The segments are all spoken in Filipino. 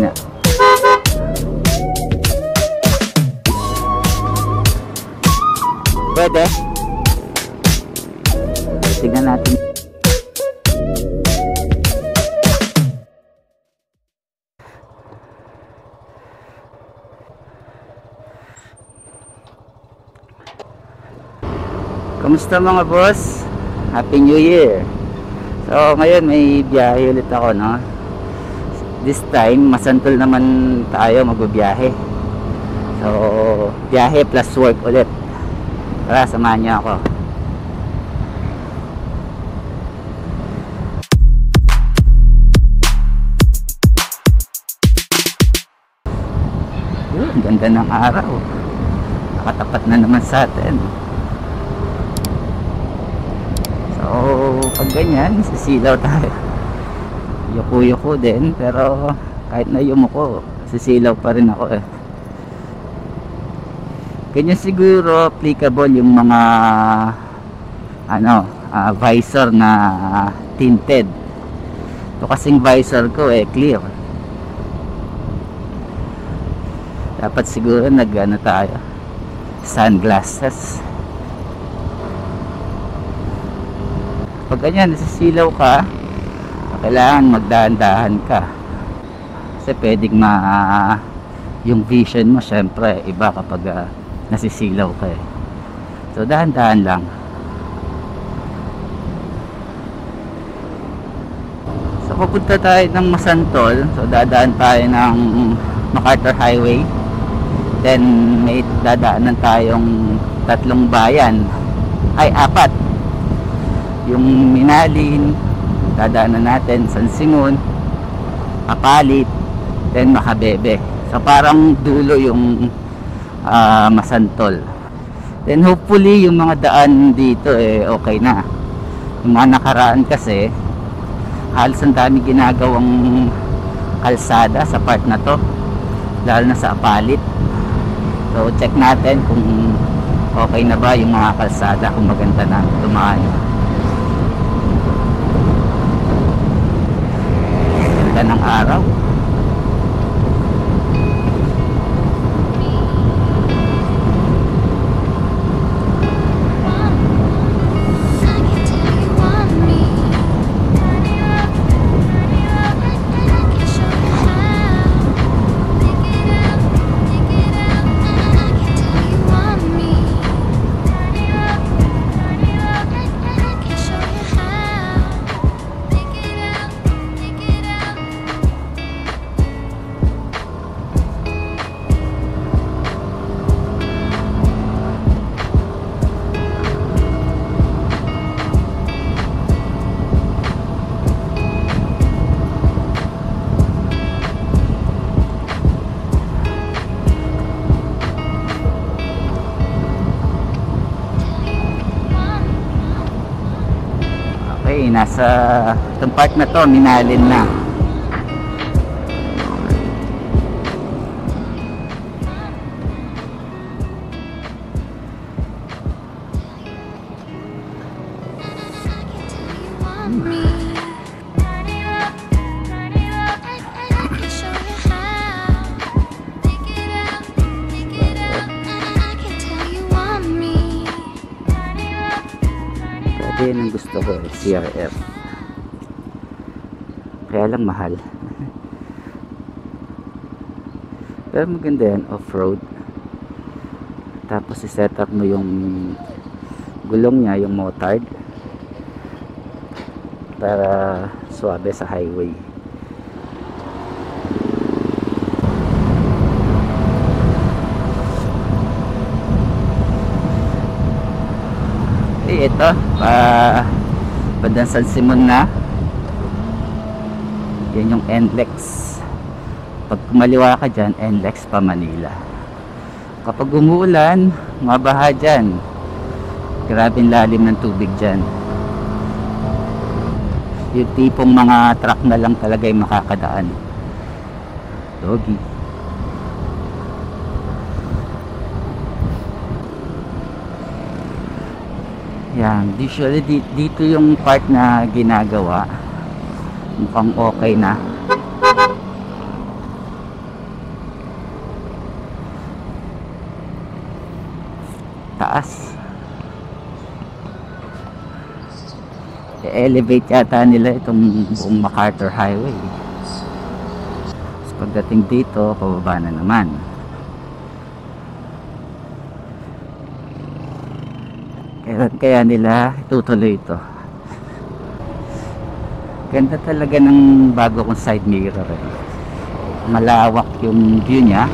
mahina. Pwede. Tingnan natin. Kamusta mga boss? Happy New Year! So ngayon may biyahe ulit ako, no? This time masantol naman tayo magbibiyahe. So biyahe plus work ulit. Tara, samahan niyo ako. Yun, ganda ng araw. Nakatapat na naman sa atin. So pag ganyan, sisilaw tayo. Yuko-yuko din, pero kahit na yumuko, sisilaw pa rin ako eh. Ganyan siguro applicable yung mga visor na tinted. Ito kasing visor ko eh clear. Dapat siguro tayo sunglasses. Pag ganyan nasisilaw ka, kailangan magdahan-dahan ka kasi pwedeng yung vision mo syempre iba kapag nasisilaw ka eh. So dahan-dahan lang. So pupunta tayo ng Masantol, so dadaan tayo ng MacArthur Highway, then may dadaanan tayong 3 bayan, ay 4, yung Minalin, dadaanan natin San Simon, Kapalit, then Makabebe. So parang dulo yung Masantol. Then hopefully yung mga daan dito eh okay na. Yung mga nakaraan kasi halos ang dami ginagawang kalsada sa part na to, lalo na sa Kapalit. So check natin kung okay na ba yung mga kalsada, kung maganda na tumaan. Ng araw. Okay, nasa itong part na to, Minalin na. Yan ang gusto ko eh, CRF. Kaya lang mahal. Pero maganda yan, off-road. Tapos i-set up mo yung gulong niya, yung motard, para suabe sa highway. Ito bandang San Simon na yan yung NLEX. Pag kumaliwa ka dyan, NLEX pa Manila. Kapag umuulan, mabaha dyan, grabing lalim ng tubig dyan. Yung tipong mga truck na lang talaga yung makakadaan. Doggy. Yan, usually dito yung part na ginagawa. Mukhang okay na. taas. I-elevate yata nila itong buong MacArthur Highway. So, pagdating dito, pababa na naman. Kaya nila itutuloy ito. Ganda talaga ng bago kong side mirror eh. Malawak yung view niya.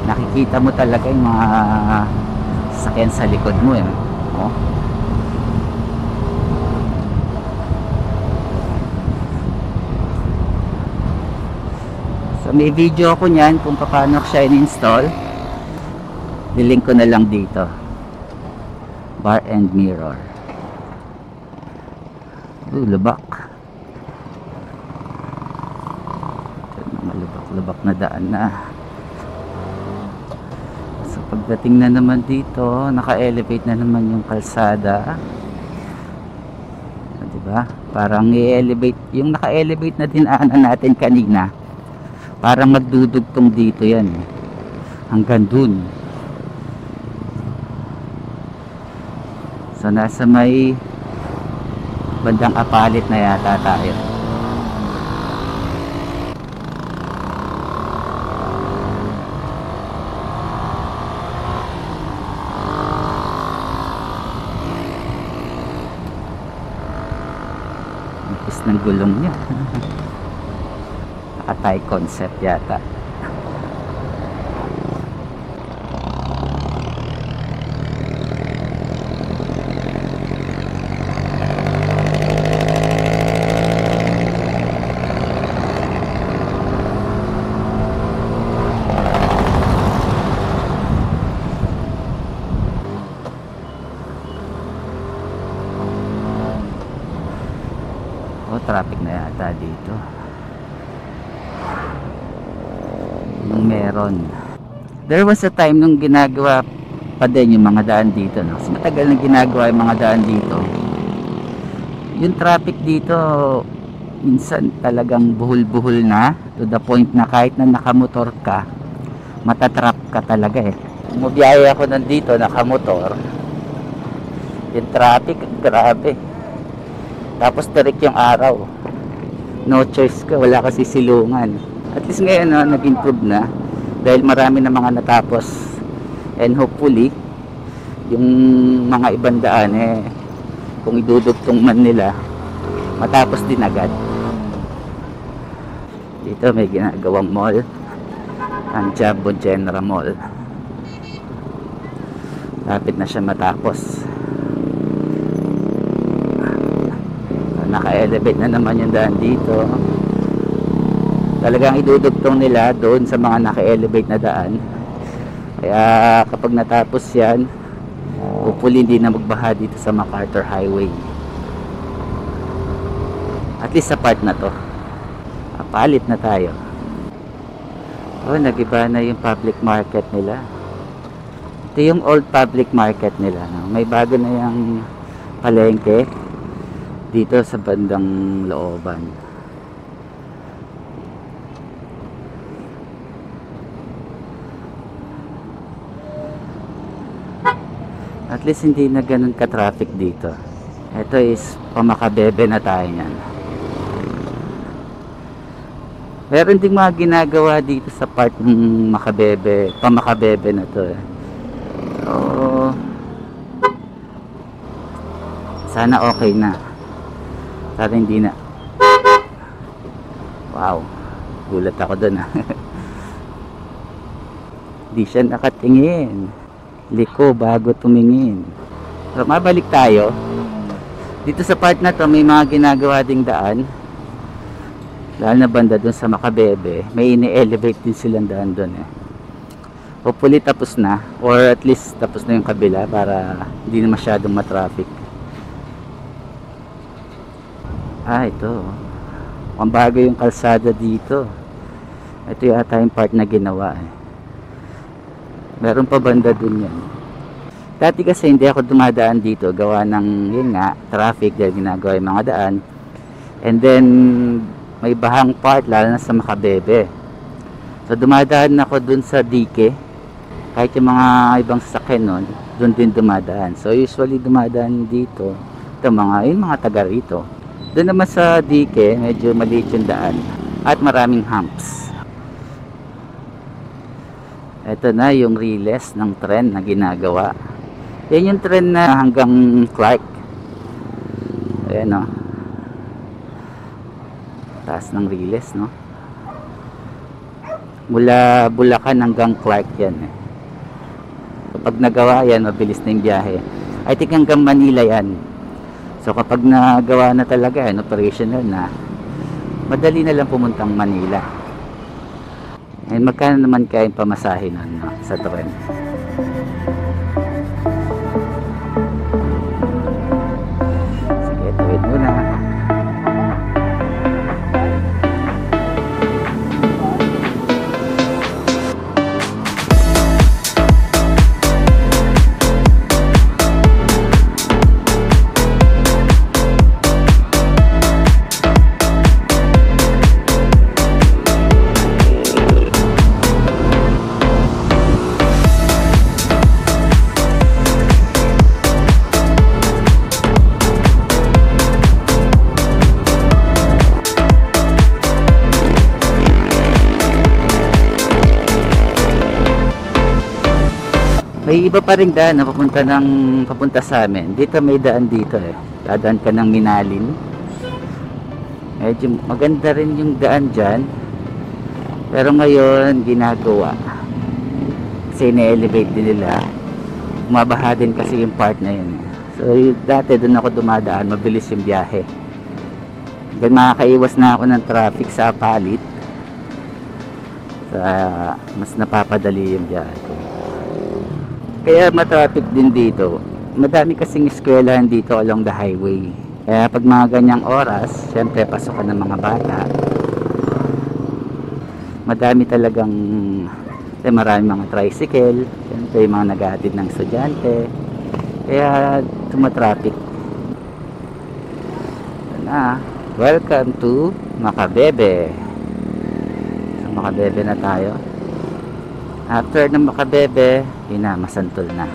Nakikita mo talaga yung mga sasakyan sa likod mo eh. Oh. So may video ako niyan kung paano siya in-install. Lilink ko na lang dito. Bar and mirror. Lubak. Lubak na daan na. So pagdating na naman dito, naka-elevate na naman yung kalsada. So, diba? Parang i-elevate, yung naka-elevate na dinaanan natin kanina. Parang magdudugtong dito yan. Hanggang dun. So nasa may bandang Apalit na yata tayo. Ng gulong niya. Naka-tie concept yata. Traffic na yata dito. Meron. There was a time nung ginagawa pa din yung mga daan dito, no? Kasi matagal na ginagawa yung mga daan dito. Yung traffic dito minsan talagang buhol-buhol na, to the point na kahit na nakamotor ka, matatrap ka talaga eh. Bumabiyaya ako nandito nakamotor, yung traffic grabe. Tapos tarik yung araw. No choice ka, wala kasi silungan. At least ngayon nag-improve na. Dahil marami na mga natapos. And hopefully, yung mga ibang daan kung idudugtong man nila, matapos din agad. Dito may ginagawang mall. Ang Jumbo General Mall. Lapit na siya matapos. Naka-elevate na naman yung daan dito. Talagang idudugtong nila doon sa mga naka-elevate na daan. Kaya kapag natapos yan, hopefully hindi na magbaha dito sa MacArthur Highway. At least sa part na to. Palit na tayo. Oh, nag-iba na yung public market nila. Ito yung old public market nila. May bago na yung palengke dito sa bandang looban. At least hindi na ganun ka-traffic dito. Ito is pamakabebe na tayo niyan. Meron ding mga ginagawa dito sa part ng Makabebe, pamakabebe na to. So, sana okay na. Sana hindi na. Wow, gulat ako dun Di siya nakatingin. Liko bago tumingin. So mabalik tayo. Dito sa part na to may mga ginagawa ding daan. Lalo na banda dun sa Makabebe, may ini-elevate din silang daan dun Hopefully tapos na, or at least tapos na yung kabila para hindi na masyadong matraffic. Ito. Ang bago yung kalsada dito. Ito yata yung part na ginawa Meron pa banda dun yan. Dati kasi hindi ako dumadaan dito, gawa ng yun nga, traffic dahil ginagawa yung mga daan. And then may bahang part lalo na sa Makabebe. So dumadaan ako dun sa Dike. Kahit yung mga ibang sasakyan nun, doon din dumadaan. So usually dumadaan dito ito yung mga taga rito. Doon naman sa dike, medyo maliit yung daan at maraming humps. Ito na yung riles ng tren na ginagawa. Yan yung tren na hanggang Clark. Ayan o. Taas ng riles, no? Mula Bulacan hanggang Clark yan eh. Kapag nagawa yan, mabilis na yung biyahe. I think hanggang Manila yan. So kapag nagawa na talaga yan, operational na, madali na lang pumuntang Manila. And magkano naman kaya yung pamasahe nun, no, sa tren? Sige, tawid muna. May iba pa ring daan na papunta sa amin. Dito may daan dito eh. Dadaan ka ng Minalin. Medyo maganda rin yung daan dyan. Pero ngayon ginagawa. Kasi ine-elevate din nila. Umabaha din kasi yung part na yun. So dati doon ako dumadaan, mabilis yung biyahe. Hanggang makakaiwas na ako ng traffic sa palit. Mas napapadali yung biyahe ko. Kaya matraffic din dito. Madami kasing eskwelahan dito along the highway. Kaya pag mga ganyang oras, syempre pasok ka ng mga bata. Madami talagang marami mga tricycle, syempre yung mga naghahatid ng estudyante. Kaya tumatraffic. Na, welcome to Macabebe. So Macabebe na tayo. After ng Macabebe, yun na, Masantol na.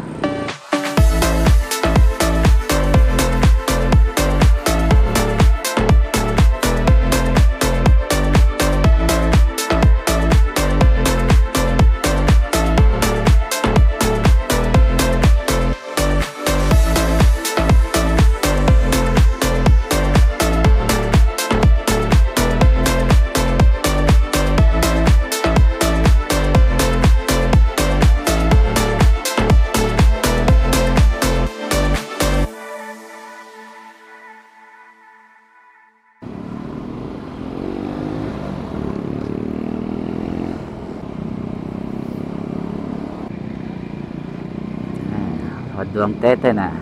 Kadwang Tete na.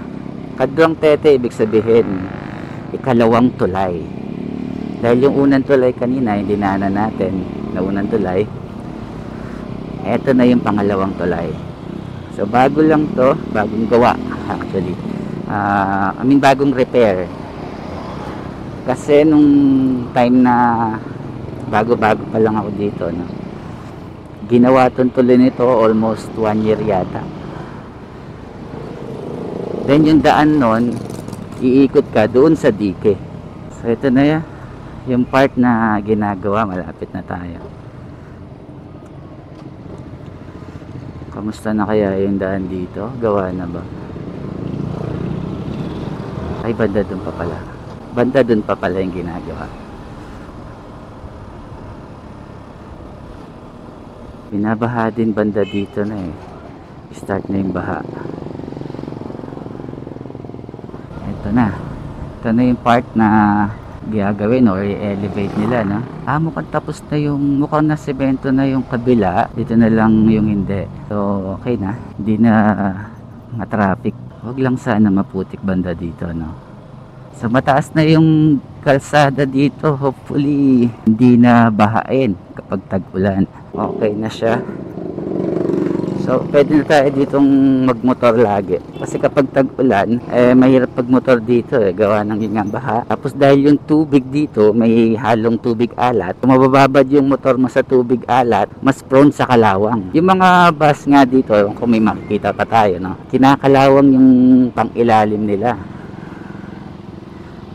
Kadwang Tete ibig sabihin ikalawang tulay. Dahil yung unang tulay kanina hindi dinaanan natin na unang tulay. Eto na yung pangalawang tulay. So bago lang to, bagong gawa actually. Bagong repair. Kasi nung time na bago-bago pa lang ako dito, no, ginawa tong tulay nito almost 1 year yata. Then yung daan nun, iikot ka doon sa dike. So ito na yan, yung part na ginagawa, malapit na tayo. Kamusta na kaya yung daan dito? Gawa na ba? Ay, banda doon pa pala. Banda doon pa pala yung ginagawa. Binabaha din banda dito na eh. Start na yung baha. Ito na yung part na gagawin or i-elevate nila, no? Mukhang tapos na yung, mukhang na semento na yung kabila, dito na lang yung hindi. So okay na, hindi na traffic. Huwag lang sana maputik banda dito, no? So mataas na yung kalsada dito, hopefully hindi na bahain kapag tag-ulan. Okay na siya. So pwede na tayo ditong magmotor lagi. Kasi kapag tag-ulan, mahirap pagmotor dito gawa ng yun nga baha. Tapos dahil yung tubig dito, may halong tubig alat. Kung mabababad yung motor mo sa tubig alat, mas prone sa kalawang. Yung mga bus nga dito, kung may makikita pa tayo, no? Kinakalawang yung pang-ilalim nila.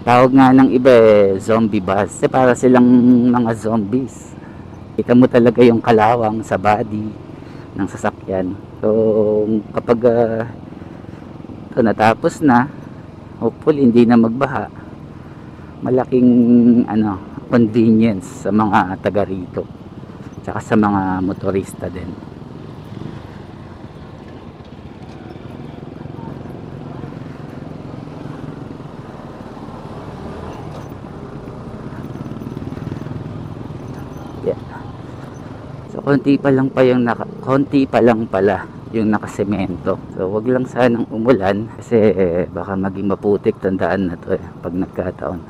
Tawag nga ng iba zombie bus. Kasi para silang mga zombies. Kita mo talaga yung kalawang sa body ng sasakyan. So kapag ito natapos na, hopefully hindi na magbaha, malaking convenience sa mga taga rito tsaka sa mga motorista din. So konti pa lang pala yung nakasemento. So wag lang sanang umulan kasi baka maging maputik tandaan na to pag nagkataon.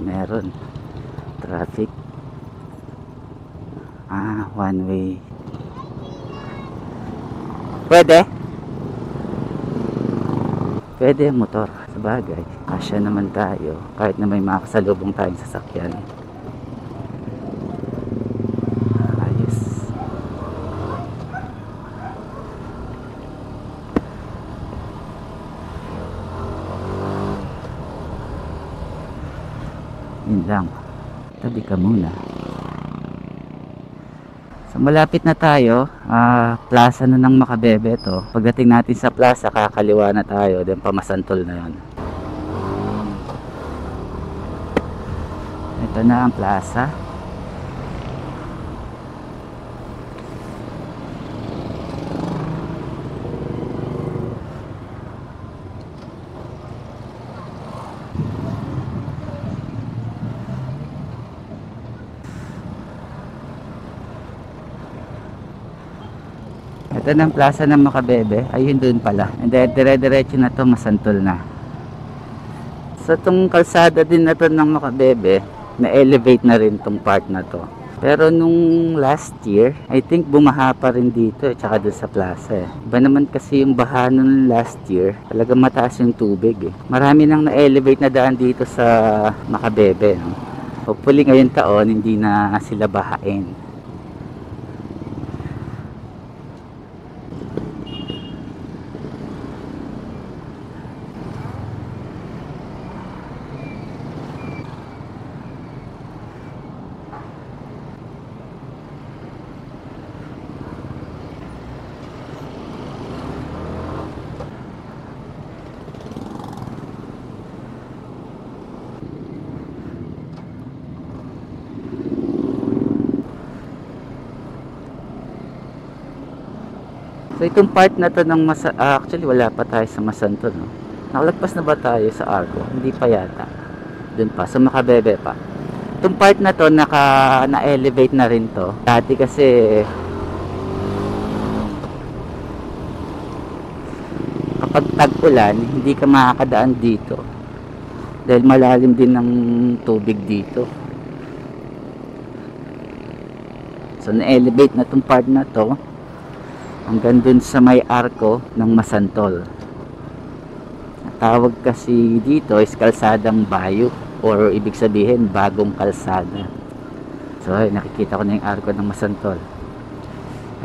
Meron traffic. One way. Pwede motor. Sabagay, kasya naman tayo kahit na may makasalubong tayong sasakyan. Yun lang, tabi ka muna. So malapit na tayo, plaza na ng Makabebe to. Pagdating natin sa plaza, kakaliwa na tayo, then pamasantol na yun. Ito na ang plaza. Ito ng plaza ng Makabebe, ayun doon pala. And then dire-diretso na to, masantol na. Sa tong kalsada din na to ng Makabebe, na-elevate na rin tong part na to. Pero nung last year, I think bumaha pa rin dito tsaka doon sa plaza Iba naman kasi yung baha nung last year, talaga mataas yung tubig Marami nang na-elevate na daan dito sa Makabebe, no? Hopefully ngayong taon hindi na sila bahain. So itong part na to ng actually wala pa tayo sa Masantol, no? Nakalagpas na ba tayo sa Arco? Hindi pa yata. Doon pa, sa Makabebe pa. Itong part na to na-elevate na rin to. Dati kasi kapag tag-ulan, hindi ka makakadaan dito. Dahil malalim din ng tubig dito. So na-elevate na itong part na to hanggang dun sa may arko ng Masantol. Tawag kasi dito is kalsadang Bayo, or ibig sabihin bagong kalsada. So nakikita ko na yung arko ng Masantol.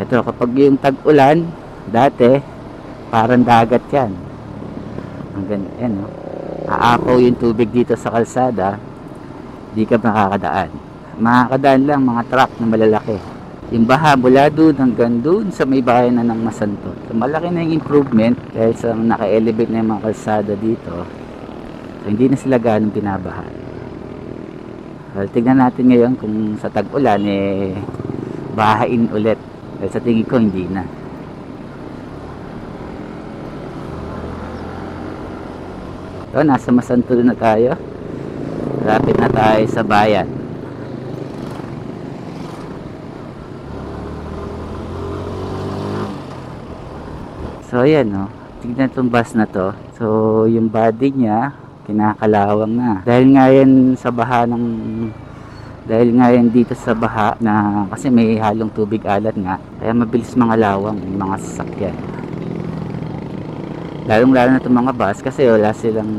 Ito kapag yung tag-ulan, dati parang dagat yan. Hanggang yan, no? Aapaw yung tubig dito sa kalsada, di ka makakadaan. Makakadaan lang mga truck na malalaki. Yung baha mula doon hanggang doon sa may bayan na ng Masantol. So malaki na yung improvement dahil sa naka-elevate na yung mga kalsada dito. So hindi na sila ganong binabaha. So tignan natin ngayon kung sa tag-ulan bahain ulit. Dahil sa tingin ko hindi na. So nasa Masantol na tayo. Malapit na tayo sa bayan. So ayan, no, tignan itong bus na to. So yung body niya kinakalawang na dahil nga yan sa baha ng Dahil ngayon dito sa baha na kasi may halong tubig alat nga, kaya mabilis mga lawang yung mga sasakyan. Lalong lalo na itong mga bus kasi wala silang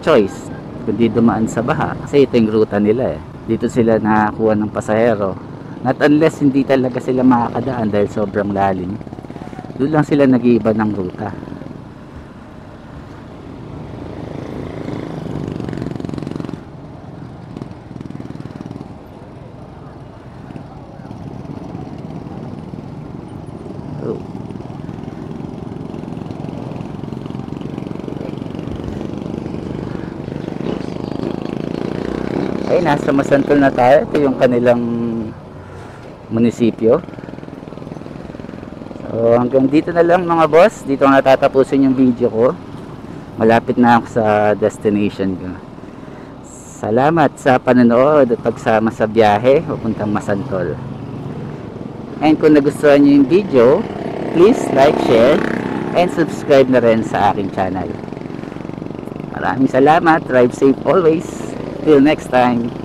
choice kundi dumaan sa baha kasi ito yung ruta nila eh. Dito sila nakakuha ng pasahero, not unless hindi talaga sila makakadaan dahil sobrang lalim, doon lang sila nag-iiba ng ruta. So, ay, nasa Masantol na tayo. Ito yung kanilang munisipyo. So hanggang dito na lang mga boss. Dito na tatapusin yung video ko. Malapit na ako sa destination ko. Salamat sa panonood at pagsama sa biyahe papuntang Masantol. And kung nagustuhan nyo yung video, please like, share, and subscribe na rin sa aking channel. Maraming salamat. Drive safe always. Till next time.